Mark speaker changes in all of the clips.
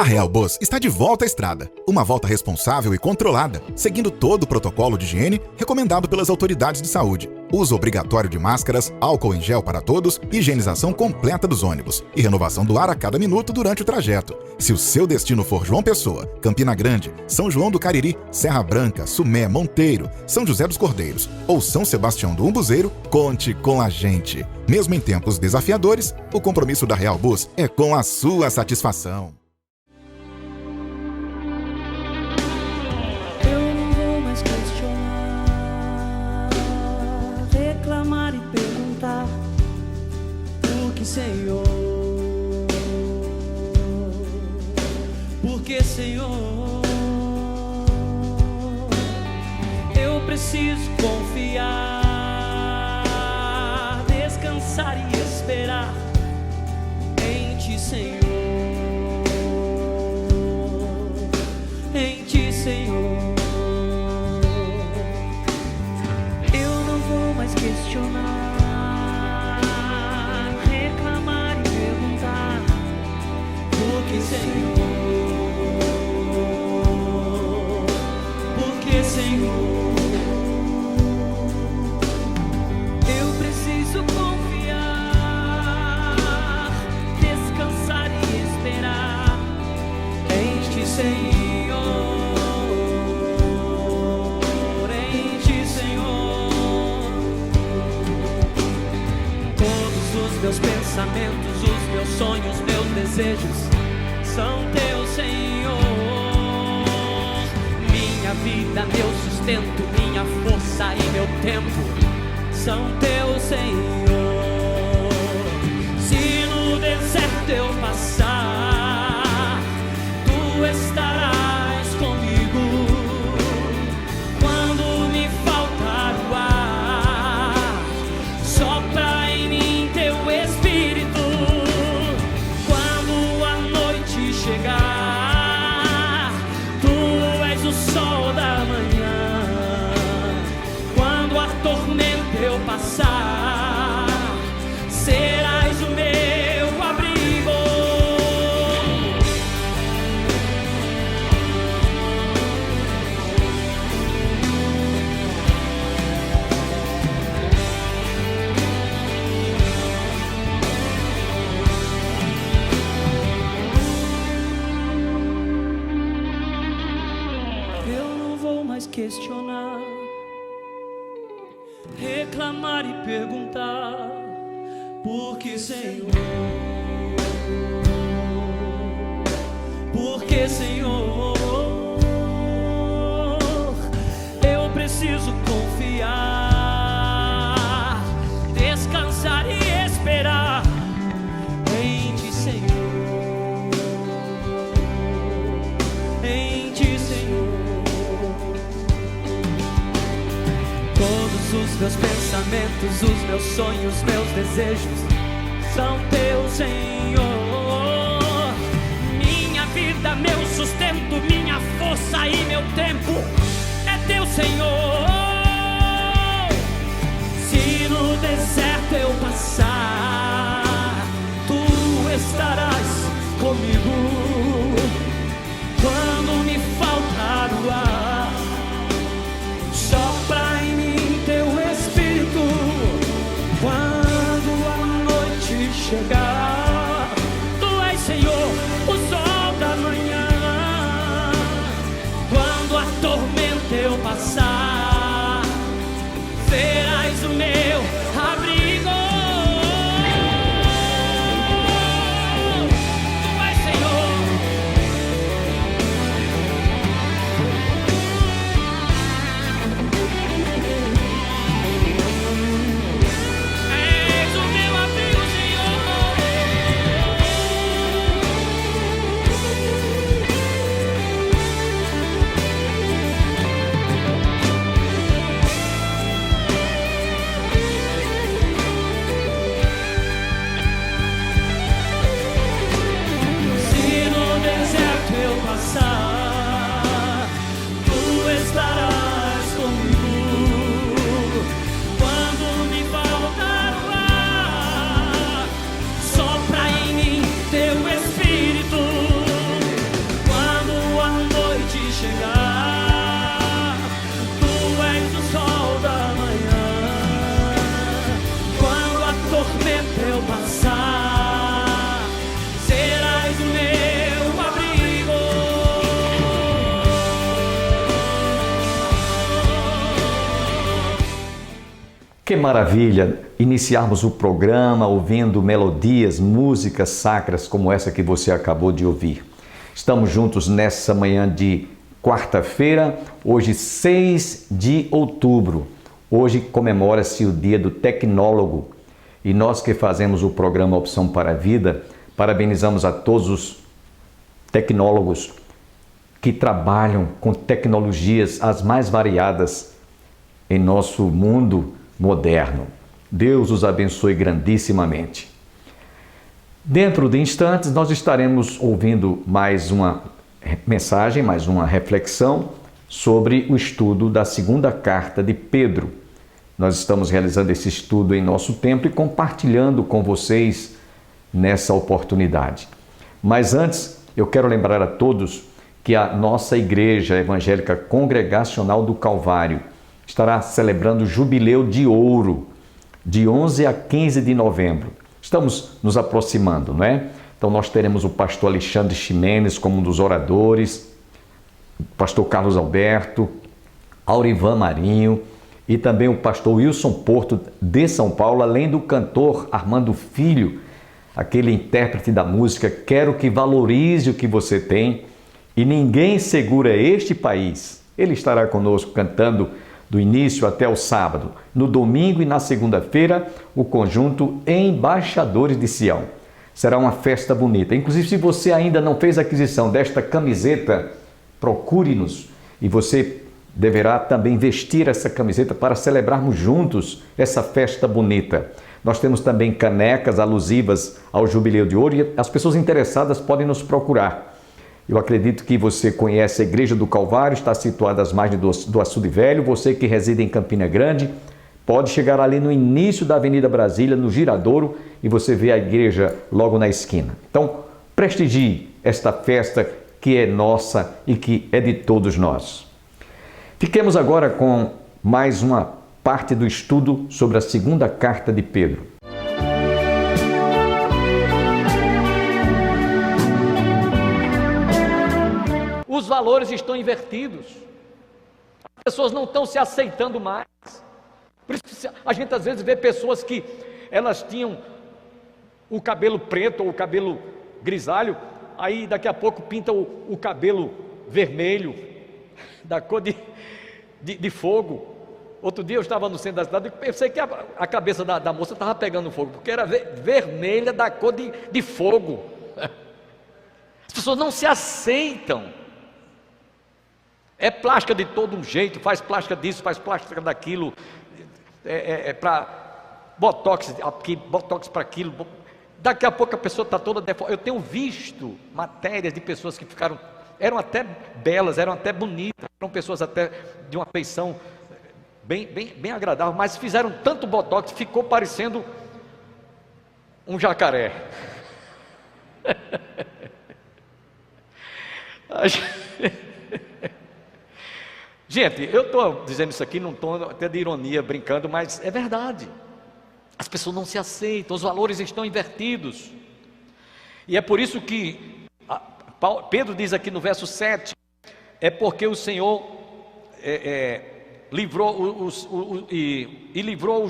Speaker 1: Real Bus está de volta à estrada. Uma volta responsável e controlada, seguindo todo o protocolo de higiene recomendado pelas autoridades de saúde. Uso obrigatório de máscaras, álcool em gel para todos, higienização completa dos ônibus e renovação do ar a cada minuto durante o trajeto. Se o seu destino for João Pessoa, Campina Grande, São João do Cariri, Serra Branca, Sumé, Monteiro, São José dos Cordeiros ou São Sebastião do Umbuzeiro, conte com a gente. Mesmo em tempos desafiadores, o compromisso da Real Bus é com a sua satisfação.
Speaker 2: Senhor, porque Senhor, eu preciso confiar, descansar e esperar em Ti, Senhor, em Ti, Senhor. Eu não vou mais questionar, Senhor, porque Senhor, eu preciso confiar, descansar e esperar em Ti, Senhor, em Ti, Senhor. Todos os meus pensamentos, os meus sonhos, meus desejos são Teu, Senhor. Minha vida, meu sustento, minha força e meu tempo são Teu, Senhor. Se no deserto eu passar, Tu estarás comigo. Quando me faltar o ar, sopra em mim Teu Espírito. Chegar, Tu és o sol da manhã. Quando a tormenta eu passar, serás o meu abrigo. Questionar, reclamar e perguntar, porque Senhor, porque Senhor, eu preciso confiar, descansar e esperar em Ti, Senhor, em Ti, Senhor. Todos os meus pensamentos, os meus sonhos, meus desejos são Teu, Senhor. Minha vida, meu sustento, minha força e meu tempo é Teu, Senhor. Se no deserto eu passar, Tu estarás comigo. Quando me faltar o ar, sopra em mim Teu Espírito. Quando a noite chegar, Tu és, Senhor, o sol da manhã. Quando a tormenta eu passar, serás o meu abrigo. Tu és, Senhor.
Speaker 3: Que maravilha iniciarmos o programa ouvindo melodias, músicas sacras como essa que você acabou de ouvir. Estamos juntos nessa manhã de quarta-feira, hoje 6 de outubro. Hoje comemora-se o dia do tecnólogo e nós que fazemos o programa Opção para a Vida, parabenizamos a todos os tecnólogos que trabalham com tecnologias as mais variadas em nosso mundo moderno. Deus os abençoe grandissimamente. Dentro de instantes, nós estaremos ouvindo mais uma mensagem, mais uma reflexão sobre o estudo da segunda carta de Pedro. Nós estamos realizando esse estudo em nosso templo e compartilhando com vocês nessa oportunidade. Mas antes, eu quero lembrar a todos que a nossa Igreja Evangélica Congregacional do Calvário estará celebrando o Jubileu de Ouro, de 11 a 15 de novembro. Estamos nos aproximando, não é? Então nós teremos o pastor Alexandre Ximenes como um dos oradores, o pastor Carlos Alberto, Aurivan Marinho e também o pastor Wilson Porto de São Paulo, além do cantor Armando Filho, aquele intérprete da música Quero que valorize o que você tem e ninguém segura este país. Ele estará conosco cantando do início até o sábado. No domingo e na segunda-feira, o conjunto Embaixadores de Sião. Será uma festa bonita. Inclusive, se você ainda não fez aquisição desta camiseta, procure-nos e você deverá também vestir essa camiseta para celebrarmos juntos essa festa bonita. Nós temos também canecas alusivas ao Jubileu de Ouro e as pessoas interessadas podem nos procurar. Eu acredito que você conhece a Igreja do Calvário, está situada às margens do Açude Velho. Você que reside em Campina Grande, pode chegar ali no início da Avenida Brasília, no Giradouro, e você vê a igreja logo na esquina. Então, prestigie esta festa que é nossa e que é de todos nós. Fiquemos agora com mais uma parte do estudo sobre a segunda carta de Pedro.
Speaker 4: Os valores estão invertidos. As pessoas não estão se aceitando mais. Por isso a gente às vezes vê pessoas que elas tinham o cabelo preto ou o cabelo grisalho, aí daqui a pouco pinta o cabelo vermelho, da cor de fogo. Outro dia eu estava no centro da cidade e pensei que a cabeça da moça estava pegando fogo, porque era vermelha da cor de fogo. As pessoas não se aceitam. É plástica de todo um jeito, faz plástica disso, faz plástica daquilo, para botox aqui, botox para aquilo. Daqui a pouco a pessoa está toda deformada. Eu tenho visto matérias de pessoas que eram até belas, eram até bonitas, eram pessoas até de uma feição bem agradável, mas fizeram tanto botox, ficou parecendo um jacaré. Gente, eu estou dizendo isso aqui num tom até de ironia, brincando, mas é verdade. As pessoas não se aceitam, os valores estão invertidos. E é por isso que Pedro diz aqui no verso 7, é porque o Senhor livrou livrou o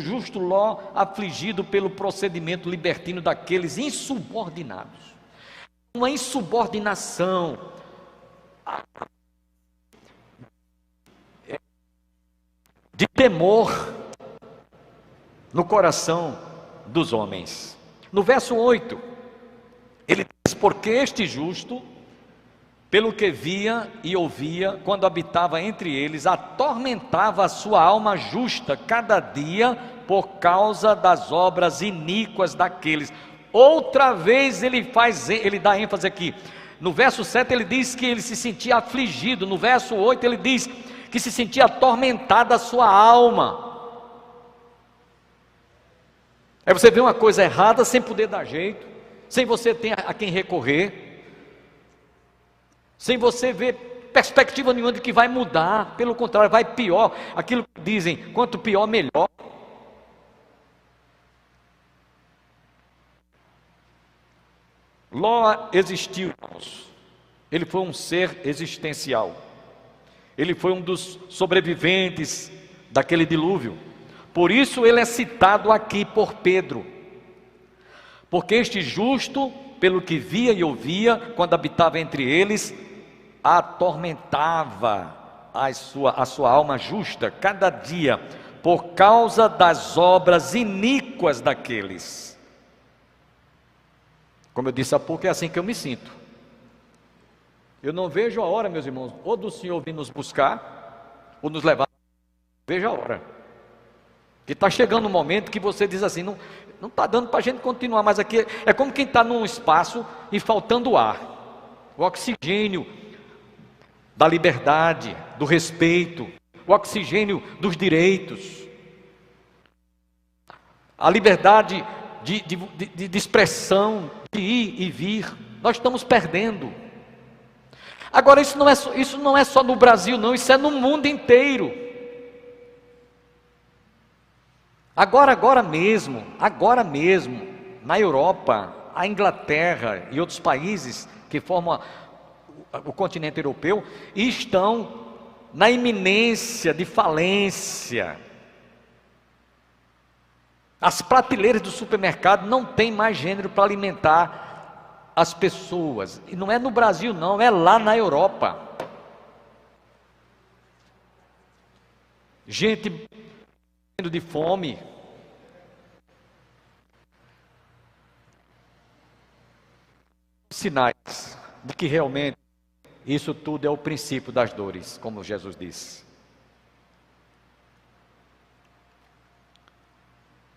Speaker 4: justo Ló afligido pelo procedimento libertino daqueles insubordinados. Uma insubordinação de temor no coração dos homens. No verso 8, ele diz: porque este justo, pelo que via e ouvia, quando habitava entre eles, atormentava a sua alma justa cada dia por causa das obras iníquas daqueles. Outra vez ele dá ênfase aqui. No verso 7 ele diz que ele se sentia afligido. No verso 8 ele diz que se sentia atormentada a sua alma. Aí você vê uma coisa errada sem poder dar jeito, sem você ter a quem recorrer, sem você ver perspectiva nenhuma de que vai mudar. Pelo contrário, vai pior. Aquilo que dizem, quanto pior, melhor. Ló existiu, irmãos. Ele foi um ser existencial. Ele foi um dos sobreviventes daquele dilúvio. Por isso ele é citado aqui por Pedro. Porque este justo, pelo que via e ouvia, quando habitava entre eles, atormentava a sua alma justa cada dia, por causa das obras iníquas daqueles. Como eu disse há pouco, é assim que eu me sinto. Eu não vejo a hora, meus irmãos, ou do Senhor vir nos buscar, ou nos levar. Veja a hora. Que está chegando um momento que você diz assim, não está dando para a gente continuar, mas aqui é como quem está num espaço e faltando ar. O oxigênio da liberdade, do respeito, o oxigênio dos direitos, a liberdade de expressão, de ir e vir. Nós estamos perdendo. Agora, isso não é só no Brasil, não, isso é no mundo inteiro. Agora mesmo, na Europa, a Inglaterra e outros países que formam o continente europeu, estão na iminência de falência. As prateleiras do supermercado não têm mais gênero para alimentar as pessoas. E não é no Brasil não, é lá na Europa. Gente morrendo de fome. Sinais de que realmente isso tudo é o princípio das dores, como Jesus disse.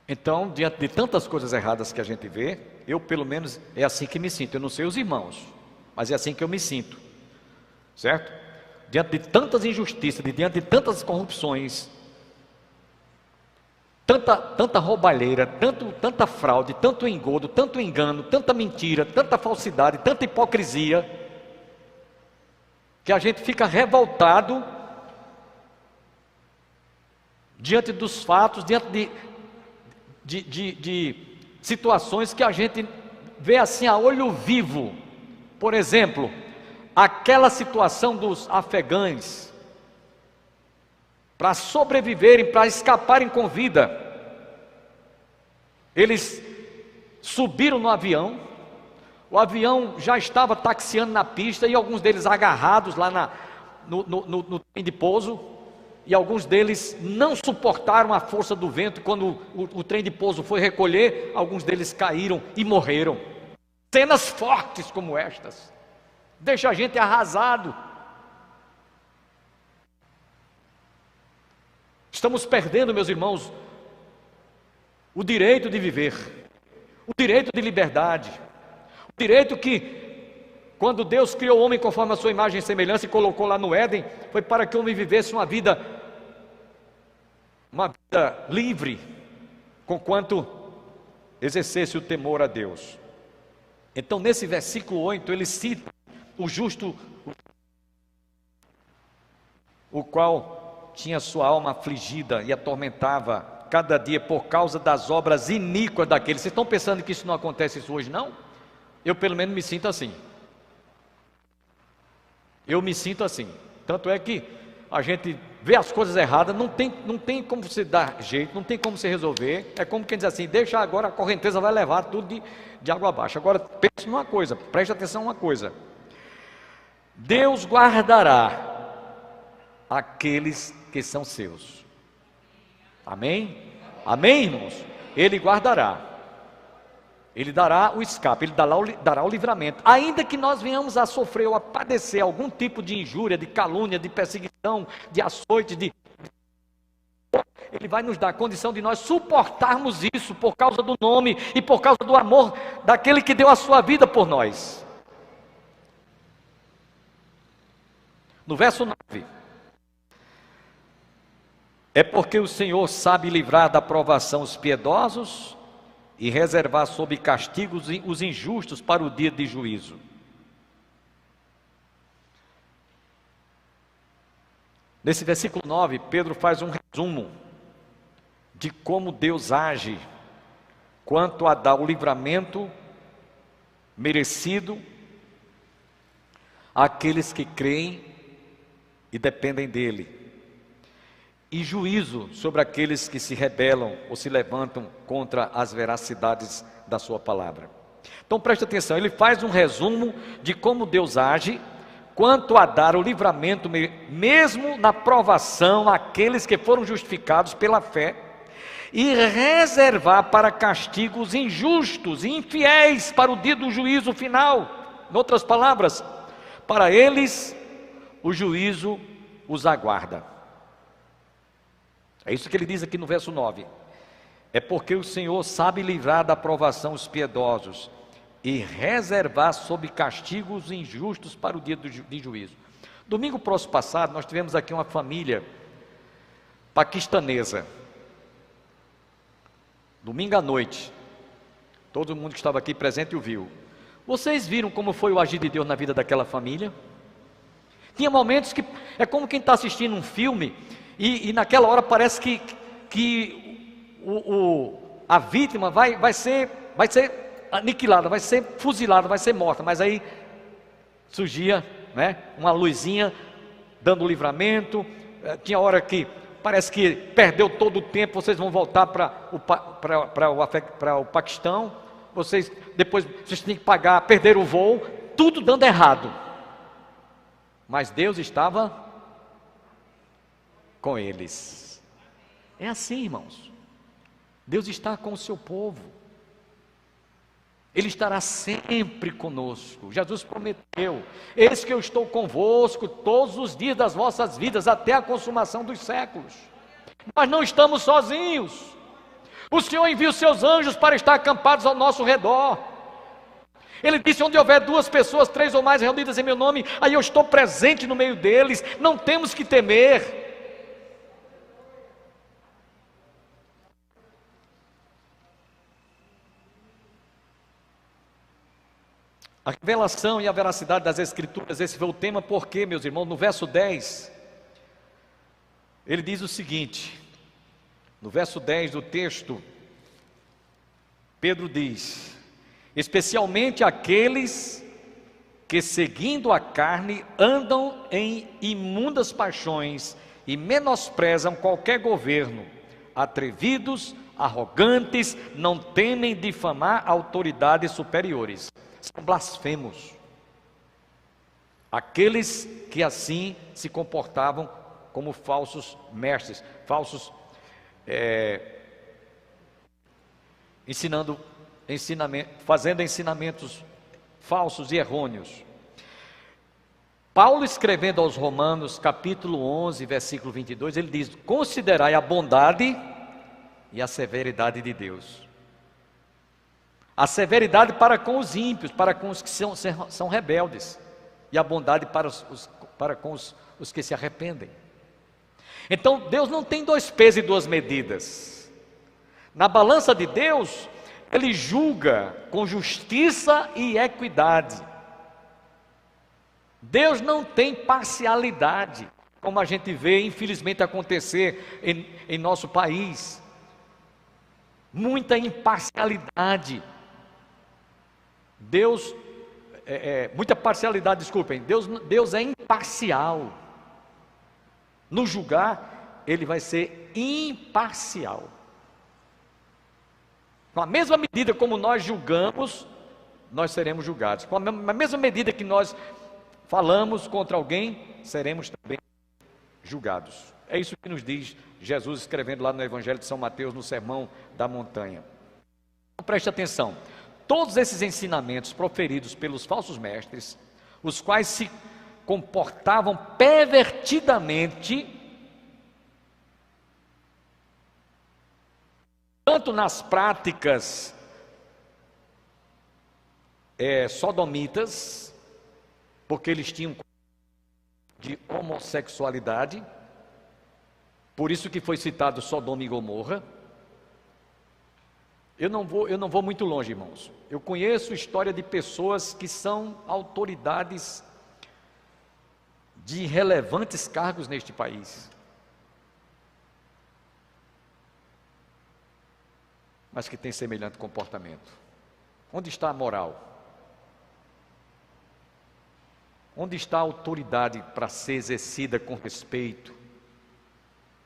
Speaker 4: Então, diante de tantas coisas erradas que a gente vê, eu pelo menos é assim que me sinto. Eu não sei os irmãos, mas é assim que eu me sinto, certo? Diante de tantas injustiças, diante de tantas corrupções, tanta roubalheira, tanta fraude, tanto engodo, tanto engano, tanta mentira, tanta falsidade, tanta hipocrisia, que a gente fica revoltado diante dos fatos, diante de situações que a gente vê assim a olho vivo. Por exemplo, aquela situação dos afegães, para sobreviverem, para escaparem com vida, eles subiram no avião, o avião já estava taxiando na pista e alguns deles agarrados lá no trem de pouso, e alguns deles não suportaram a força do vento. Quando o trem de pouso foi recolher, alguns deles caíram e morreram. Cenas fortes como estas deixa a gente arrasado. Estamos perdendo, meus irmãos, o direito de viver, o direito de liberdade, o direito que, quando Deus criou o homem conforme a sua imagem e semelhança e colocou lá no Éden, foi para que o homem vivesse uma vida livre, conquanto exercesse o temor a Deus. Então, nesse versículo 8, ele cita o justo, o qual tinha sua alma afligida e atormentava cada dia por causa das obras iníquas daqueles. Vocês estão pensando que isso não acontece isso hoje, não? Eu pelo menos me sinto assim. Eu me sinto assim. Tanto é que a gente vê as coisas erradas, não tem como se dar jeito, não tem como se resolver. É como quem diz assim, deixa agora, a correnteza vai levar tudo de água abaixo. Agora pense numa coisa, preste atenção numa coisa. Deus guardará aqueles que são seus. Amém? Amém, irmãos? Ele guardará. Ele dará o escape, Ele dará o livramento. Ainda que nós venhamos a sofrer ou a padecer algum tipo de injúria, de calúnia, de perseguição, de açoite, Ele vai nos dar a condição de nós suportarmos isso por causa do nome e por causa do amor daquele que deu a sua vida por nós. No verso 9: é porque o Senhor sabe livrar da provação os piedosos e reservar sob castigos os injustos para o dia de juízo. Nesse versículo 9, Pedro faz um resumo de como Deus age quanto a dar o livramento merecido àqueles que creem e dependem dele. e juízo sobre aqueles que se rebelam ou se levantam contra as veracidades da sua palavra. Então preste atenção, ele faz um resumo de como Deus age quanto a dar o livramento mesmo na provação àqueles que foram justificados pela fé, e reservar para castigos injustos e infiéis para o dia do juízo final. Em outras palavras, para eles o juízo os aguarda. É isso que ele diz aqui no verso 9. É porque o Senhor sabe livrar da provação os piedosos e reservar sob castigos injustos para o dia de juízo. Domingo próximo passado nós tivemos aqui uma família paquistanesa. Domingo à noite, todo mundo que estava aqui presente o viu. Vocês viram como foi o agir de Deus na vida daquela família? Tinha momentos que é como quem está assistindo um filme e naquela hora parece que a vítima vai ser aniquilada, vai ser fuzilada, vai ser morta, mas aí surgia, né, uma luzinha dando livramento. Tinha hora que parece que perdeu todo o tempo, vocês vão voltar para o Paquistão, vocês têm que pagar, perder o voo, tudo dando errado. Mas Deus estava com eles. É assim, irmãos. Deus está com o seu povo. Ele estará sempre conosco. Jesus prometeu: eis que eu estou convosco todos os dias das vossas vidas, até a consumação dos séculos. Nós não estamos sozinhos. O Senhor envia os seus anjos para estar acampados ao nosso redor. Ele disse: onde houver 2 pessoas, 3 ou mais reunidas em meu nome, aí eu estou presente no meio deles. Não temos que temer. A revelação e a veracidade das Escrituras, esse foi o tema, porque, meus irmãos, no verso 10, ele diz o seguinte, no verso 10 do texto, Pedro diz: especialmente aqueles que, seguindo a carne, andam em imundas paixões e menosprezam qualquer governo, atrevidos, arrogantes, não temem difamar autoridades superiores. São blasfemos. Aqueles que assim se comportavam como falsos mestres, fazendo ensinamentos falsos e errôneos. Paulo, escrevendo aos Romanos, capítulo 11, versículo 22, ele diz: considerai a bondade e a severidade de Deus. A severidade para com os ímpios, para com os que são rebeldes, e a bondade para com os que se arrependem. Então Deus não tem 2 pesos e 2 medidas. Na balança de Deus, Ele julga com justiça e equidade. Deus não tem parcialidade, como a gente vê infelizmente acontecer em nosso país. Muita imparcialidade. Muita parcialidade, desculpem. Deus é imparcial. No julgar, Ele vai ser imparcial. Com a mesma medida como nós julgamos, nós seremos julgados. Com a mesma medida que nós falamos contra alguém, seremos também julgados. É isso que nos diz Jesus, escrevendo lá no Evangelho de São Mateus, no Sermão da Montanha. Então, preste atenção. Todos esses ensinamentos proferidos pelos falsos mestres, os quais se comportavam pervertidamente, tanto nas práticas sodomitas, porque eles tinham de homossexualidade, por isso que foi citado Sodoma e Gomorra. Eu não vou muito longe, irmãos. Eu conheço história de pessoas que são autoridades de relevantes cargos neste país, mas que têm semelhante comportamento. Onde está a moral? Onde está a autoridade para ser exercida com respeito?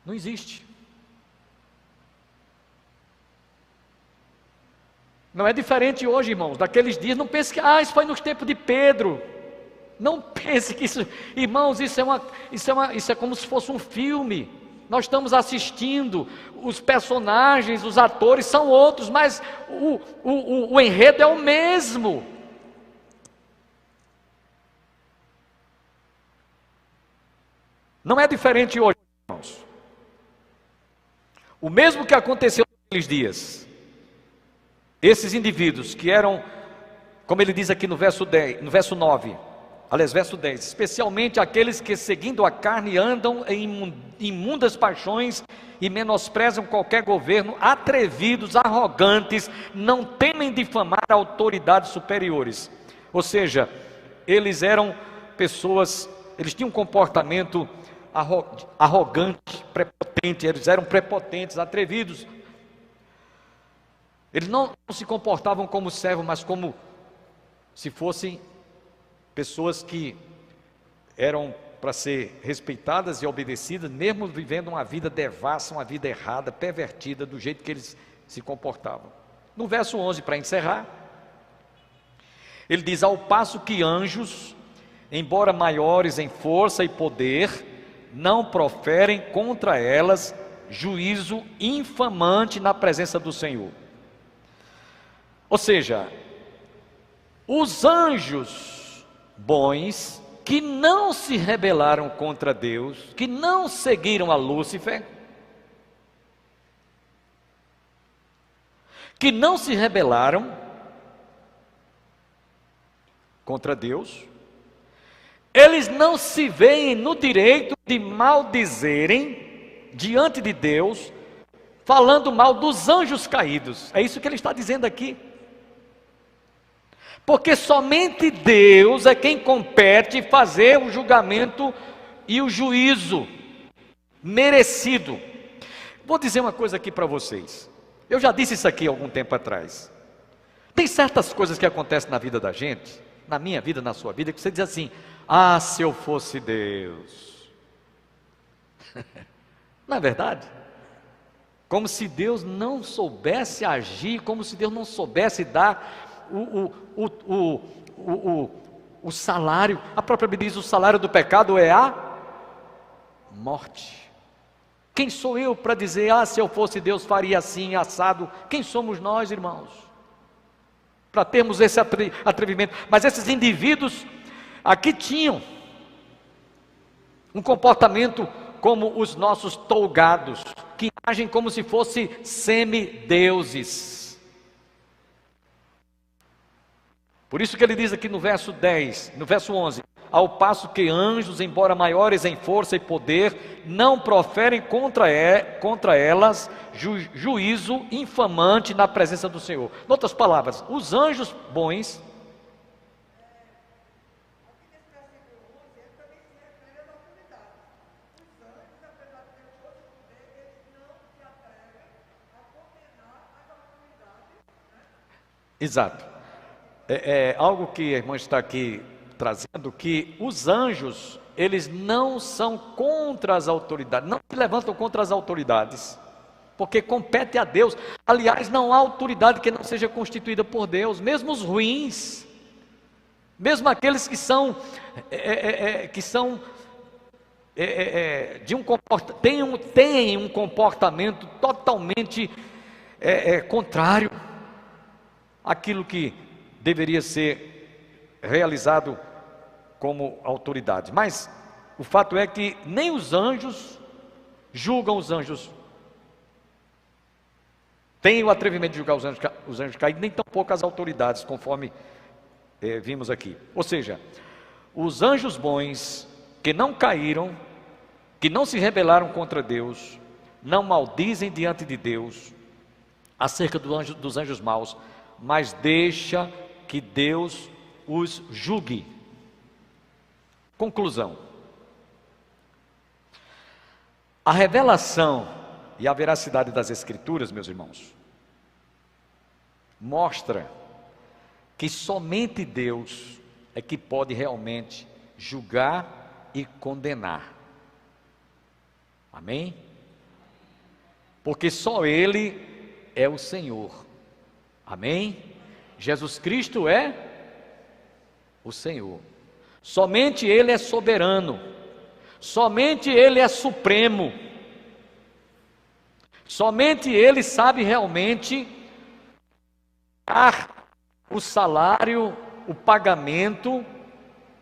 Speaker 4: Não existe. Não é diferente hoje, irmãos, daqueles dias. Não pense que isso foi nos tempos de Pedro. Não pense que isso, irmãos, isso é como se fosse um filme. Nós estamos assistindo, os personagens, os atores são outros, mas o enredo é o mesmo. Não é diferente hoje, irmãos. O mesmo que aconteceu naqueles dias. Esses indivíduos que eram, como ele diz aqui no verso 9, aliás, verso 10, especialmente aqueles que seguindo a carne andam em imundas paixões e menosprezam qualquer governo, atrevidos, arrogantes, não temem difamar autoridades superiores. Ou seja, eles eram pessoas, eles tinham um comportamento arrogante, prepotente, eles eram prepotentes, atrevidos. Eles não se comportavam como servos, mas como se fossem pessoas que eram para ser respeitadas e obedecidas, mesmo vivendo uma vida devassa, uma vida errada, pervertida, do jeito que eles se comportavam. No verso 11, para encerrar, ele diz: ao passo que anjos, embora maiores em força e poder, não proferem contra elas juízo infamante na presença do Senhor. Ou seja, os anjos bons, que não se rebelaram contra Deus, que não seguiram a Lúcifer, que não se rebelaram contra Deus, eles não se veem no direito de maldizerem diante de Deus, falando mal dos anjos caídos. É isso que ele está dizendo aqui. Porque somente Deus é quem compete fazer o julgamento e o juízo merecido. Vou dizer uma coisa aqui para vocês. Eu já disse isso aqui há algum tempo atrás. Tem certas coisas que acontecem na vida da gente, na minha vida, na sua vida, que você diz assim: se eu fosse Deus. Não é verdade? Como se Deus não soubesse agir, como se Deus não soubesse dar o salário. A própria Bíblia diz: o salário do pecado é a morte. Quem sou eu para dizer, se eu fosse Deus faria assim, assado? Quem somos nós, irmãos, para termos esse atrevimento? Mas esses indivíduos aqui tinham um comportamento como os nossos tolgados, que agem como se fossem semideuses. Por isso que ele diz aqui no verso 10, no verso 11: ao passo que anjos, embora maiores em força e poder, não proferem contra elas juízo infamante na presença do Senhor. Em outras palavras, os anjos bons, exato, é algo que a irmã está aqui trazendo, que os anjos, eles não são contra as autoridades, não se levantam contra as autoridades, porque compete a Deus. Aliás, não há autoridade que não seja constituída por Deus, mesmo os ruins, mesmo aqueles que são têm um comportamento totalmente contrário àquilo que deveria ser realizado como autoridade. Mas o fato é que nem os anjos julgam os anjos, têm o atrevimento de julgar os anjos caídos, nem tampouco as autoridades, conforme vimos aqui. Ou seja, os anjos bons, que não caíram, que não se rebelaram contra Deus, não maldizem diante de Deus acerca dos anjos maus, mas deixa que Deus os julgue. Conclusão: a revelação e a veracidade das Escrituras, meus irmãos, mostra que somente Deus é que pode realmente julgar e condenar. Amém? porque só Ele é o Senhor. Amém? Jesus Cristo é o Senhor. Somente Ele é soberano. Somente Ele é supremo. Somente Ele sabe realmente dar o salário, o pagamento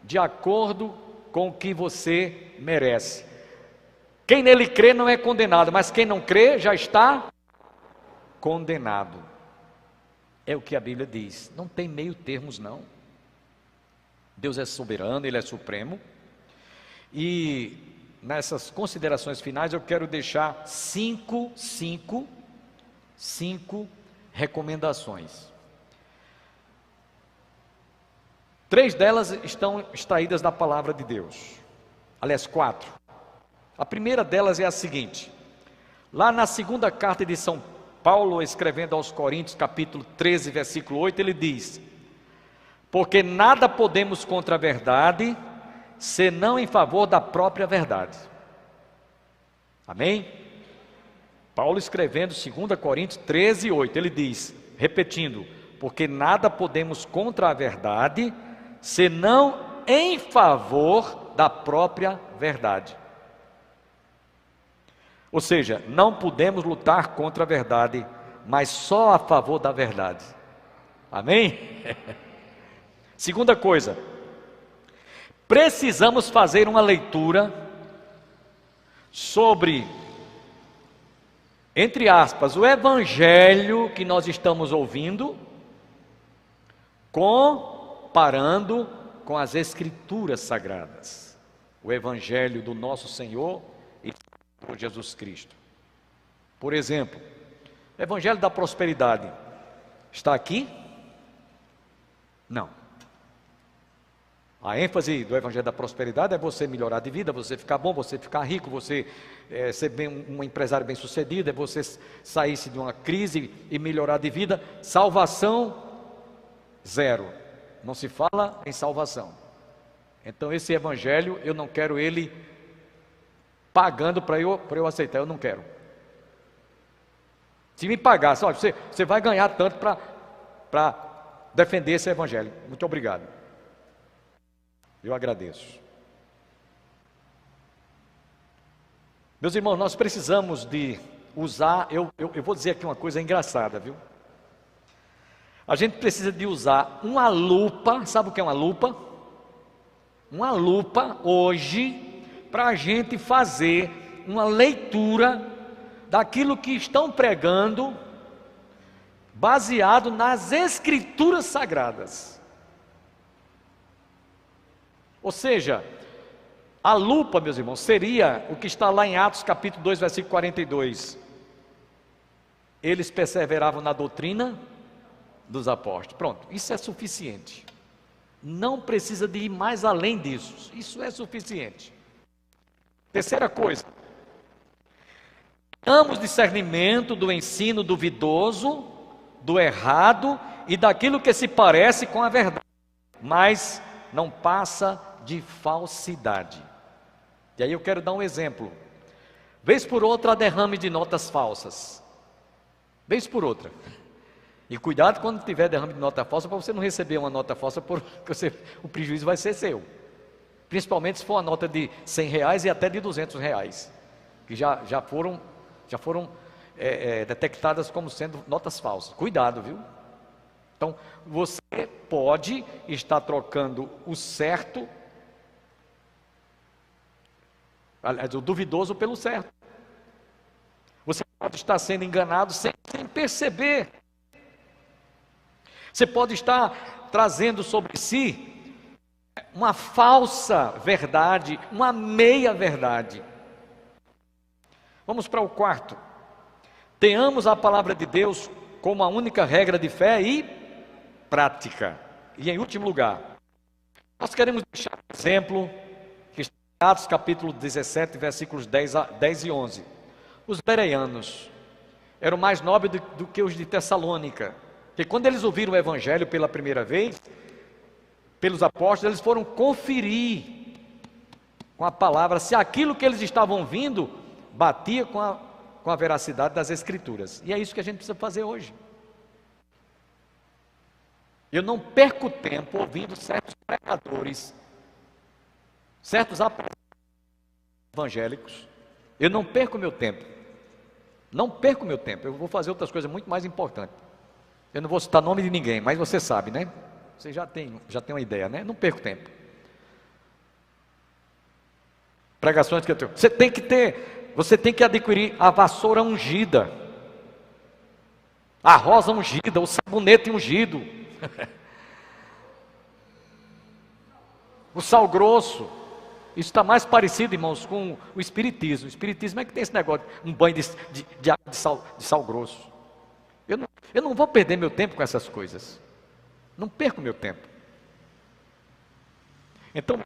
Speaker 4: de acordo com o que você merece. Quem nele crê não é condenado, mas quem não crê já está condenado. É o que a Bíblia diz. Não tem meio termos, não. Deus é soberano, Ele é supremo. E nessas considerações finais eu quero deixar cinco recomendações. 3 delas estão extraídas da palavra de Deus. Aliás, 4. A primeira delas é a seguinte: lá na segunda carta de São Paulo, escrevendo aos Coríntios, capítulo 13, versículo 8, ele diz: porque nada podemos contra a verdade, senão em favor da própria verdade. Amém? Paulo escrevendo 2 Coríntios 13, 8, ele diz, repetindo: porque nada podemos contra a verdade, senão em favor da própria verdade. Ou seja, não podemos lutar contra a verdade, mas só a favor da verdade. Amém? Segunda coisa, precisamos fazer uma leitura sobre, entre aspas, o evangelho que nós estamos ouvindo, comparando com as escrituras sagradas. O evangelho do nosso Senhor e por Jesus Cristo. Por exemplo, o evangelho da prosperidade está aqui? Não. A ênfase do evangelho da prosperidade é você melhorar de vida, você ficar bom, você ficar rico, você ser um empresário bem sucedido, é você sair-se de uma crise e melhorar de vida. Salvação, zero. Não se fala em salvação. Então esse evangelho eu não quero ele pagando para eu aceitar, eu não quero. Se me pagasse, olha, você vai ganhar tanto para defender esse evangelho. Muito obrigado. Eu agradeço. Meus irmãos, nós precisamos de usar, eu vou dizer aqui uma coisa engraçada, viu? A gente precisa de usar uma lupa, sabe o que é uma lupa? Uma lupa hoje, para a gente fazer uma leitura daquilo que estão pregando, baseado nas escrituras sagradas. Ou seja, a lupa, meus irmãos, seria o que está lá em Atos capítulo 2, versículo 42. Eles perseveravam na doutrina dos apóstolos. Pronto, isso é suficiente. Não precisa de ir mais além disso. Isso é suficiente. Terceira coisa, tenhamos discernimento do ensino duvidoso, do errado e daquilo que se parece com a verdade, mas não passa de falsidade. E aí eu quero dar um exemplo. Vez por outra há derrame de notas falsas. Vez por outra. E cuidado quando tiver derrame de nota falsa, para você não receber uma nota falsa, porque o prejuízo vai ser seu. Principalmente se for uma nota de R$100 e até de R$200, que já foram detectadas como sendo notas falsas. Cuidado, viu? Então, você pode estar trocando o certo, aliás, o duvidoso pelo certo. Você pode estar sendo enganado sem perceber. Você pode estar trazendo sobre si uma falsa verdade, uma meia verdade. Vamos para o quarto. Tenhamos a palavra de Deus como a única regra de fé e prática. E em último lugar, nós queremos deixar um exemplo que está em Atos capítulo 17, versículos 10 e 11. Os bereanos eram mais nobres do que os de Tessalônica, porque quando eles ouviram o evangelho pela primeira vez, pelos apóstolos, eles foram conferir com a palavra se aquilo que eles estavam ouvindo batia com com a veracidade das Escrituras. E é isso que a gente precisa fazer hoje. Eu não perco tempo ouvindo certos pregadores, certos evangélicos. Eu não perco meu tempo. Não perco meu tempo. Eu vou fazer outras coisas muito mais importantes. Eu não vou citar nome de ninguém, mas você sabe, né? Você já tem uma ideia, né? Não perco tempo. Pregações que eu tenho. Você tem que adquirir a vassoura ungida, a rosa ungida, o sabonete ungido, o sal grosso. Isso está mais parecido, irmãos, com o Espiritismo. O Espiritismo é que tem esse negócio, um banho de sal grosso. Eu não vou perder meu tempo com essas coisas. Não perco meu tempo. Então,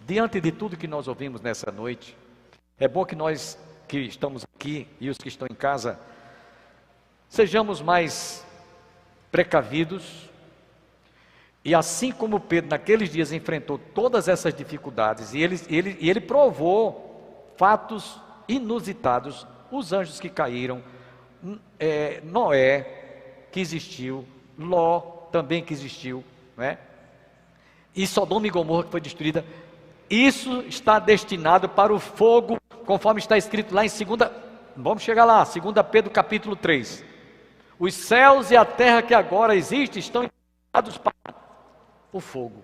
Speaker 4: diante de tudo que nós ouvimos nessa noite, é bom que nós que estamos aqui e os que estão em casa, sejamos mais precavidos. E assim como Pedro naqueles dias enfrentou todas essas dificuldades, e ele provou fatos inusitados, os anjos que caíram, Noé que existiu, Ló também que existiu, né? E Sodoma e Gomorra que foi destruída. Isso está destinado para o fogo, conforme está escrito lá em 2, vamos chegar lá, 2 Pedro capítulo 3. Os céus e a terra que agora existem estão destinados para o fogo.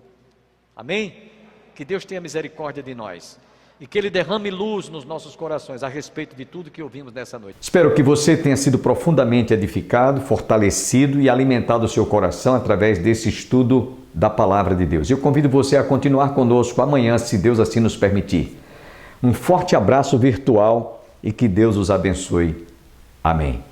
Speaker 4: Amém? Que Deus tenha misericórdia de nós e que Ele derrame luz nos nossos corações a respeito de tudo que ouvimos nessa noite.
Speaker 3: Espero que você tenha sido profundamente edificado, fortalecido e alimentado o seu coração através desse estudo da Palavra de Deus. Eu convido você a continuar conosco amanhã, se Deus assim nos permitir. Um forte abraço virtual e que Deus os abençoe. Amém.